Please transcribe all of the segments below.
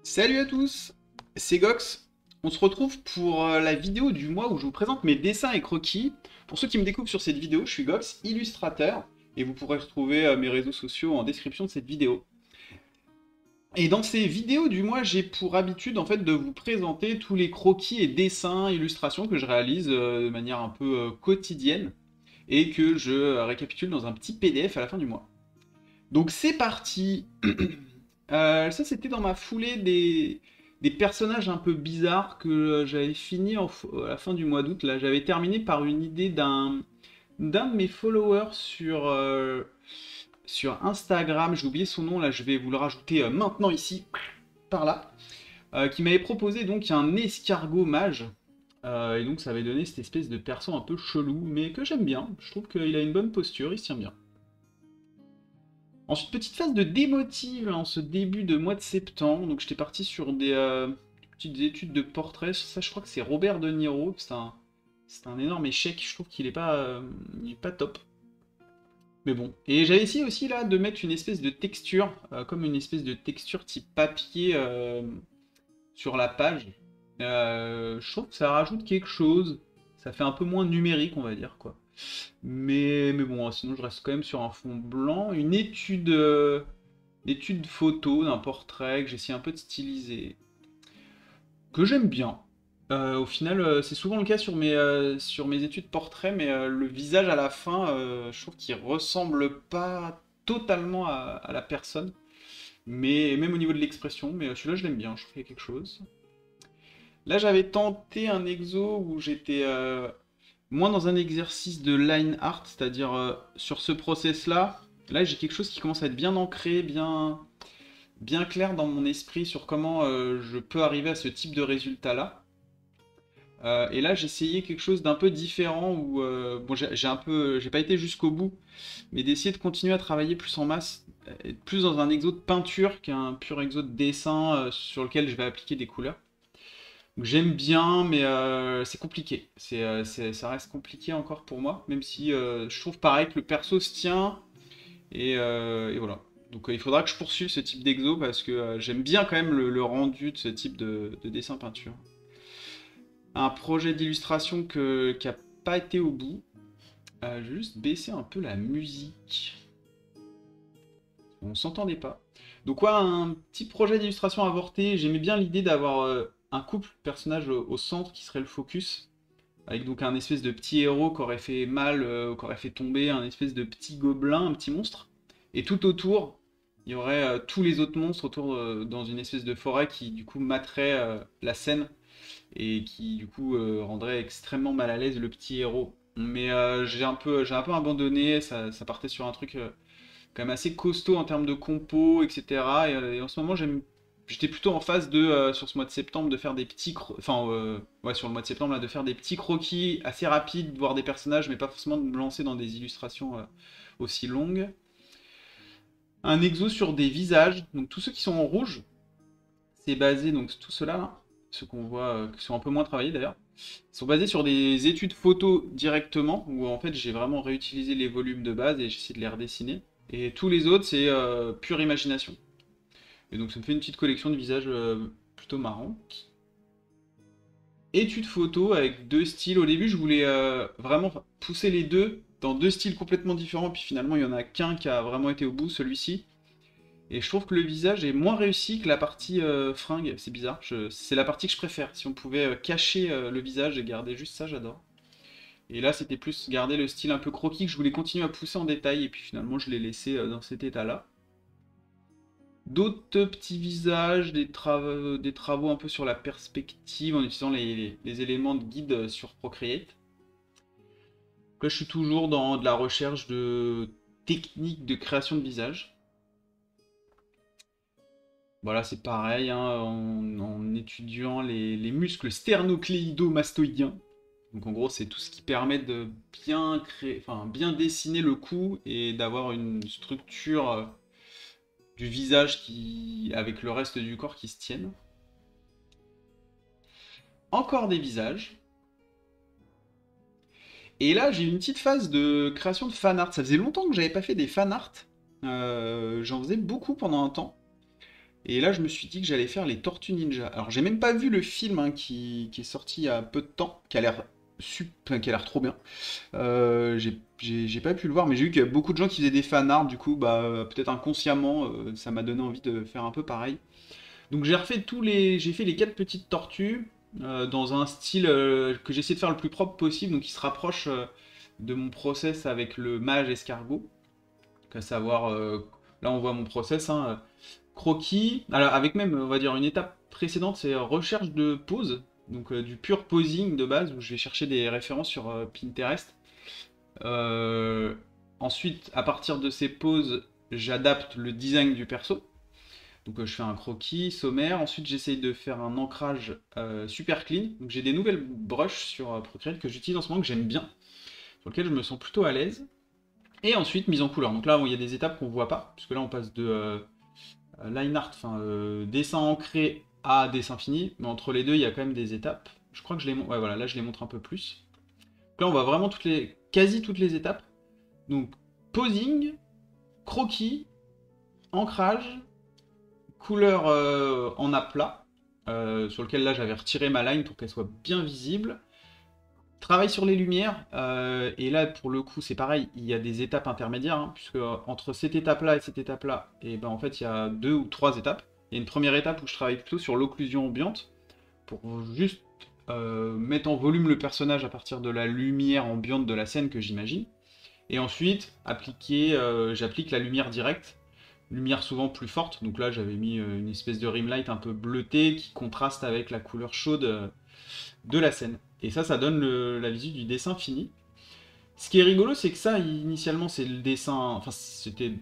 Salut à tous, c'est Gox. On se retrouve pour la vidéo du mois où je vous présente mes dessins et croquis. Pour ceux qui me découvrent sur cette vidéo, je suis Gox, illustrateur, et vous pourrez retrouver mes réseaux sociaux en description de cette vidéo. Et dans ces vidéos du mois, j'ai pour habitude en fait de vous présenter tous les croquis et dessins, illustrations que je réalise de manière un peu quotidienne et que je récapitule dans un petit PDF à la fin du mois. Donc c'est parti. Ça, c'était dans ma foulée des personnages un peu bizarres que j'avais fini à la fin du mois d'août. Là, j'avais terminé par une idée d'un de mes followers sur Instagram. J'ai oublié son nom, là, je vais vous le rajouter maintenant ici, par là, qui m'avait proposé donc un escargot mage. Et donc, ça avait donné cette espèce de perso un peu chelou, mais que j'aime bien. Je trouve qu'il a une bonne posture, il se tient bien. Ensuite, petite phase de démotive en ce début de mois de septembre. Donc, j'étais parti sur des petites études de portrait. Ça, je crois que c'est Robert De Niro. C'est un énorme échec. Je trouve il est pas top. Mais bon. Et j'avais essayé aussi là de mettre une espèce de texture, comme une espèce de texture type papier sur la page. Je trouve que ça rajoute quelque chose. Ça fait un peu moins numérique, on va dire, quoi. Mais bon, sinon je reste quand même sur un fond blanc. Étude photo d'un portrait que j'essaie un peu de styliser. Que j'aime bien. Au final, c'est souvent le cas sur mes études portrait, mais le visage à la fin, je trouve qu'il ressemble pas totalement à la personne. Mais même au niveau de l'expression, mais celui-là je l'aime bien, je trouve qu'il y a quelque chose. Là j'avais tenté un exo où j'étais moins dans un exercice de line art, c'est-à-dire sur ce process-là, là j'ai quelque chose qui commence à être bien ancré, bien clair dans mon esprit sur comment je peux arriver à ce type de résultat-là. Et là j'essayais quelque chose d'un peu différent où bon j'ai pas été jusqu'au bout, mais d'essayer de continuer à travailler plus en masse, être plus dans un exo de peinture qu'un pur exo de dessin sur lequel je vais appliquer des couleurs. Donc j'aime bien, mais c'est compliqué. Ça reste compliqué encore pour moi, même si je trouve pareil que le perso se tient, et voilà. Donc il faudra que je poursuive ce type d'exo, parce que j'aime bien quand même le rendu de ce type de dessin-peinture. Un projet d'illustration qui a pas été au bout. Je vais juste baisser un peu la musique. On s'entendait pas. Donc ouais, un petit projet d'illustration avorté. J'aimais bien l'idée d'avoir un couple personnage au centre qui serait le focus, avec donc un espèce de petit héros qui aurait fait mal, qui aurait fait tomber un espèce de petit gobelin, un petit monstre. Et tout autour, il y aurait tous les autres monstres autour dans une espèce de forêt qui du coup materaient la scène et qui du coup rendrait extrêmement mal à l'aise le petit héros. Mais j'ai un peu abandonné, ça partait sur un truc quand même assez costaud en termes de compo, etc. Et en ce moment, j'étais plutôt en phase de, sur ce mois de septembre, de faire des ouais, sur le mois de septembre, là, de faire des petits croquis assez rapides, voir des personnages, mais pas forcément de me lancer dans des illustrations aussi longues. Un exo sur des visages, donc tous ceux qui sont en rouge, c'est basé, donc tout cela, là, ceux qu'on voit, qui sont un peu moins travaillés d'ailleurs, sont basés sur des études photos directement, où en fait j'ai vraiment réutilisé les volumes de base et j'essaie de les redessiner. Et tous les autres, c'est pure imagination. Et donc ça me fait une petite collection de visages plutôt marrante. Étude photo avec deux styles. Au début, je voulais vraiment pousser les deux dans deux styles complètement différents, puis finalement, il y en a qu'un qui a vraiment été au bout, celui-ci. Et je trouve que le visage est moins réussi que la partie fringue. C'est bizarre, c'est la partie que je préfère. Si on pouvait cacher le visage et garder juste ça, j'adore. Et là, c'était plus garder le style un peu croquis que je voulais continuer à pousser en détail, et puis finalement, je l'ai laissé dans cet état-là. D'autres petits visages, des travaux un peu sur la perspective en utilisant les éléments de guide sur Procreate. Donc là, je suis toujours dans de la recherche de techniques de création de visage. Voilà, c'est pareil, hein, en étudiant les muscles sternocléido-mastoïdiens. Donc en gros, c'est tout ce qui permet de bien créer, enfin bien dessiner le cou et d'avoir une structure du visage qui, avec le reste du corps qui se tiennent. Encore des visages. Et là, j'ai une petite phase de création de fan art. Ça faisait longtemps que j'avais pas fait des fan art. J'en faisais beaucoup pendant un temps. Et là, je me suis dit que j'allais faire les Tortues Ninja. Alors, j'ai même pas vu le film hein, qui est sorti il y a peu de temps, qui a l'air enfin, qui a l'air trop bien. J'ai pas pu le voir, mais j'ai vu qu'il y a beaucoup de gens qui faisaient des fanarts, du coup, bah, peut-être inconsciemment, ça m'a donné envie de faire un peu pareil. Donc j'ai fait les quatre petites tortues dans un style que j'essaie de faire le plus propre possible, donc qui se rapproche de mon process avec le mage escargot. Donc, à savoir, là on voit mon process, hein, croquis, alors avec même, on va dire, une étape précédente, c'est recherche de pose, donc du pur posing de base, où je vais chercher des références sur Pinterest. Euh, Ensuite, à partir de ces poses, j'adapte le design du perso. Donc je fais un croquis sommaire, ensuite j'essaye de faire un ancrage super clean. Donc j'ai des nouvelles brushes sur Procreate que j'utilise en ce moment, que j'aime bien, sur lesquelles je me sens plutôt à l'aise. Et ensuite mise en couleur. Donc là, il y a des étapes qu'on voit pas, puisque là on passe de line art, enfin dessin ancré à dessin fini, mais entre les deux il y a quand même des étapes. Je crois que ouais, voilà, là je les montre un peu plus. Donc là on voit vraiment quasi toutes les étapes. Donc posing, croquis, ancrage, couleur en aplat, sur lequel là j'avais retiré ma line pour qu'elle soit bien visible. Travail sur les lumières, et là pour le coup c'est pareil, il y a des étapes intermédiaires, hein, puisque entre cette étape-là et cette étape-là, et ben en fait il y a deux ou trois étapes. Il y a une première étape où je travaille plutôt sur l'occlusion ambiante, pour juste mettre en volume le personnage à partir de la lumière ambiante de la scène que j'imagine. Et ensuite, j'applique la lumière directe, lumière souvent plus forte. Donc là, j'avais mis une espèce de rim light un peu bleuté qui contraste avec la couleur chaude de la scène. Et ça donne la visu du dessin fini. Ce qui est rigolo, c'est que ça, initialement, c'est le dessin. Enfin, c'était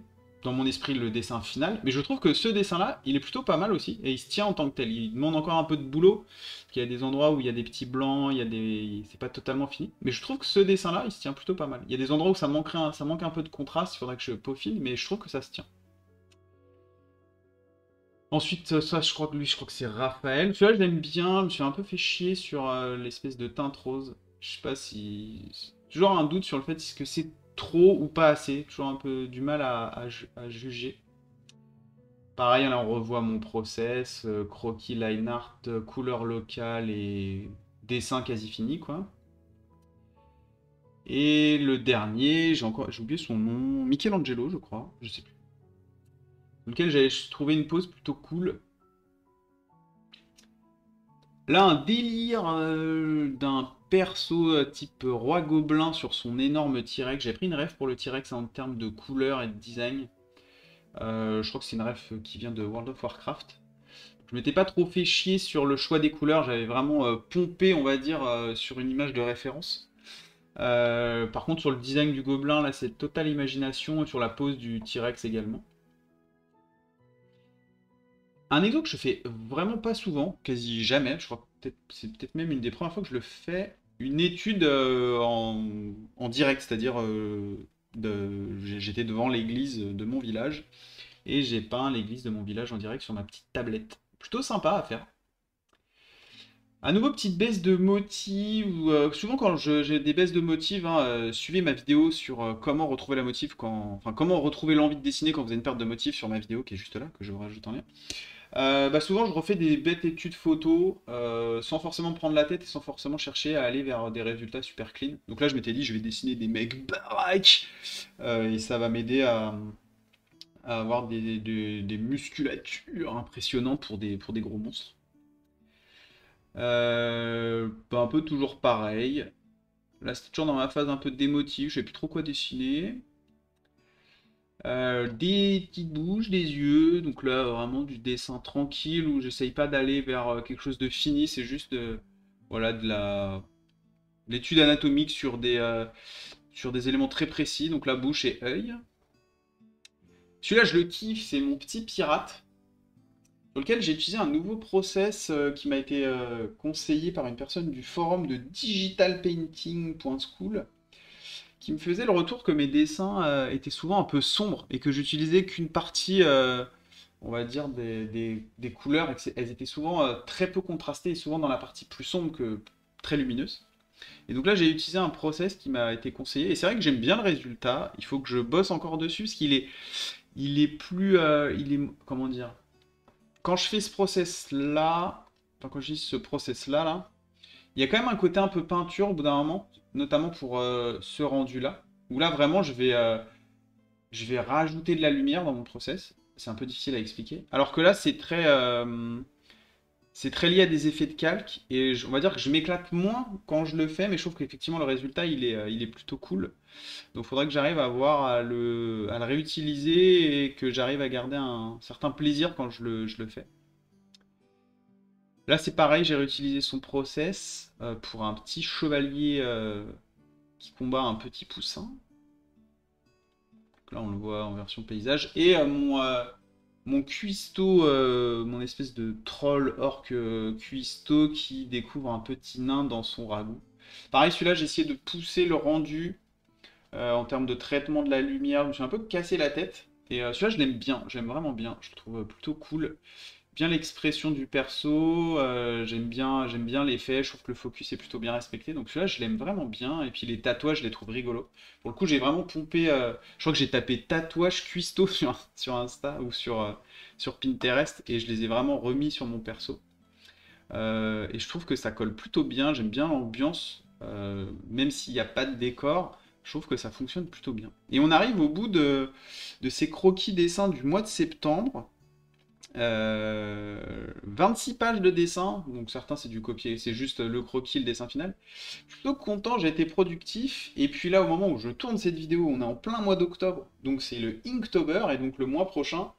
dans mon esprit le dessin final. Mais je trouve que ce dessin-là, il est plutôt pas mal aussi. Et il se tient en tant que tel. Il demande encore un peu de boulot. Parce qu'il y a des endroits où il y a des petits blancs, c'est pas totalement fini. Mais je trouve que ce dessin-là, il se tient plutôt pas mal. Il y a des endroits où ça manque un peu de contraste. Il faudrait que je peaufine. Mais je trouve que ça se tient. Ensuite, ça, je crois que c'est Raphaël. Celui-là, je l'aime bien. Je me suis un peu fait chier sur l'espèce de teinte rose. Je sais pas si. Toujours un doute sur le fait est-ce que c'est trop ou pas assez. Toujours un peu du mal à juger. Pareil, là, on revoit mon process. Croquis, line art, couleur locale et dessin quasi fini, quoi. Et le dernier, j'ai oublié son nom. Michelangelo, je crois. Je sais plus. Dans lequel j'avais trouvé une pose plutôt cool. Là, un délire d'un perso type roi gobelin sur son énorme T-Rex. J'ai pris une ref pour le T-Rex en termes de couleur et de design. Je crois que c'est une ref qui vient de World of Warcraft. Je m'étais pas trop fait chier sur le choix des couleurs. J'avais vraiment pompé, on va dire, sur une image de référence. Par contre, sur le design du gobelin, là, c'est totale imagination. Et sur la pose du T-Rex également. Un exo que je fais vraiment pas souvent, quasi jamais, je crois que c'est peut-être même une des premières fois que je le fais, une étude en direct, c'est-à-dire j'étais devant l'église de mon village et j'ai peint l'église de mon village en direct sur ma petite tablette. Plutôt sympa à faire. À nouveau, petite baisse de motifs. Souvent, quand j'ai des baisses de motifs, hein, suivez ma vidéo sur comment retrouver la motif enfin, comment retrouver l'envie de dessiner quand vous avez une perte de motif sur ma vidéo qui est juste là, que je vous rajoute en lien. Bah souvent, je refais des bêtes études photos sans forcément me prendre la tête et sans forcément chercher à aller vers des résultats super clean. Donc là, je m'étais dit, je vais dessiner des mecs baraques et ça va m'aider à avoir des musculatures impressionnantes pour des gros monstres. Bah, un peu toujours pareil. Là, c'est toujours dans ma phase un peu d'émotif, je sais plus trop quoi dessiner. Des petites bouches, des yeux, donc là vraiment du dessin tranquille où j'essaye pas d'aller vers quelque chose de fini, c'est juste voilà de l'étude anatomique sur des éléments très précis, donc la bouche et œil. Celui-là je le kiffe, c'est mon petit pirate, sur lequel j'ai utilisé un nouveau process qui m'a été conseillé par une personne du forum de digitalpainting.school qui me faisait le retour que mes dessins étaient souvent un peu sombres et que j'utilisais qu'une partie, on va dire, des couleurs et qu'elles étaient souvent très peu contrastées et souvent dans la partie plus sombre que très lumineuse. Et donc là, j'ai utilisé un process qui m'a été conseillé et c'est vrai que j'aime bien le résultat. Il faut que je bosse encore dessus parce qu'il est plus, comment dire, quand je fais ce process-là, enfin quand je dis ce process-là, là, il y a quand même un côté un peu peinture au bout d'un moment, notamment pour ce rendu-là, où là vraiment je vais rajouter de la lumière dans mon process. C'est un peu difficile à expliquer. Alors que là, c'est très lié à des effets de calque, et on va dire que je m'éclate moins quand je le fais, mais je trouve qu'effectivement le résultat il est plutôt cool. Donc il faudrait que j'arrive à voir à le réutiliser et que j'arrive à garder un certain plaisir quand je le fais. Là c'est pareil, j'ai réutilisé son process pour un petit chevalier qui combat un petit poussin. Donc là on le voit en version paysage. Et mon cuistot, mon espèce de troll orc cuistot qui découvre un petit nain dans son ragoût. Pareil, celui-là, j'ai essayé de pousser le rendu en termes de traitement de la lumière. Je me suis un peu cassé la tête. Et celui-là, je l'aime bien, j'aime vraiment bien. Je le trouve plutôt cool. Bien l'expression du perso, j'aime bien l'effet, je trouve que le focus est plutôt bien respecté. Donc celui-là, je l'aime vraiment bien. Et puis les tatouages, je les trouve rigolos. Pour le coup, j'ai vraiment pompé. Je crois que j'ai tapé tatouage cuistot sur Insta ou sur Pinterest et je les ai vraiment remis sur mon perso. Et je trouve que ça colle plutôt bien. J'aime bien l'ambiance, même s'il n'y a pas de décor. Je trouve que ça fonctionne plutôt bien. Et on arrive au bout de ces croquis dessins du mois de septembre. 26 pages de dessin, donc certains c'est du copier, c'est juste le croquis, le dessin final. Je suis plutôt content, j'ai été productif, et puis là au moment où je tourne cette vidéo, on est en plein mois d'octobre, donc c'est le Inktober, et donc le mois prochain,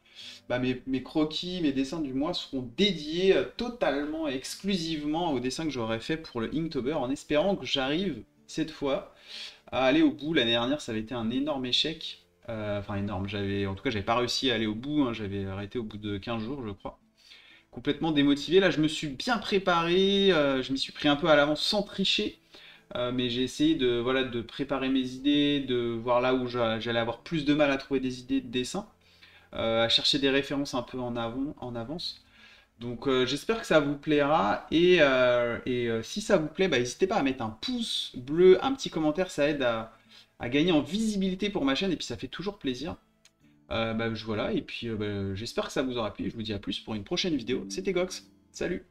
bah, mes croquis, mes dessins du mois seront dédiés totalement et exclusivement aux dessins que j'aurais fait pour le Inktober, en espérant que j'arrive cette fois à aller au bout. L'année dernière ça avait été un énorme échec. Enfin énorme, en tout cas j'avais pas réussi à aller au bout, hein, j'avais arrêté au bout de 15 jours je crois. Complètement démotivé, là je me suis bien préparé, je m'y suis pris un peu à l'avance sans tricher, mais j'ai essayé voilà, de préparer mes idées, de voir là où j'allais avoir plus de mal à trouver des idées de dessin, à chercher des références un peu en avance. Donc j'espère que ça vous plaira et si ça vous plaît, bah, n'hésitez pas à mettre un pouce bleu, un petit commentaire, ça aide à gagner en visibilité pour ma chaîne et puis ça fait toujours plaisir. Voilà, et puis j'espère que ça vous aura plu. Je vous dis à plus pour une prochaine vidéo. C'était Gox, salut!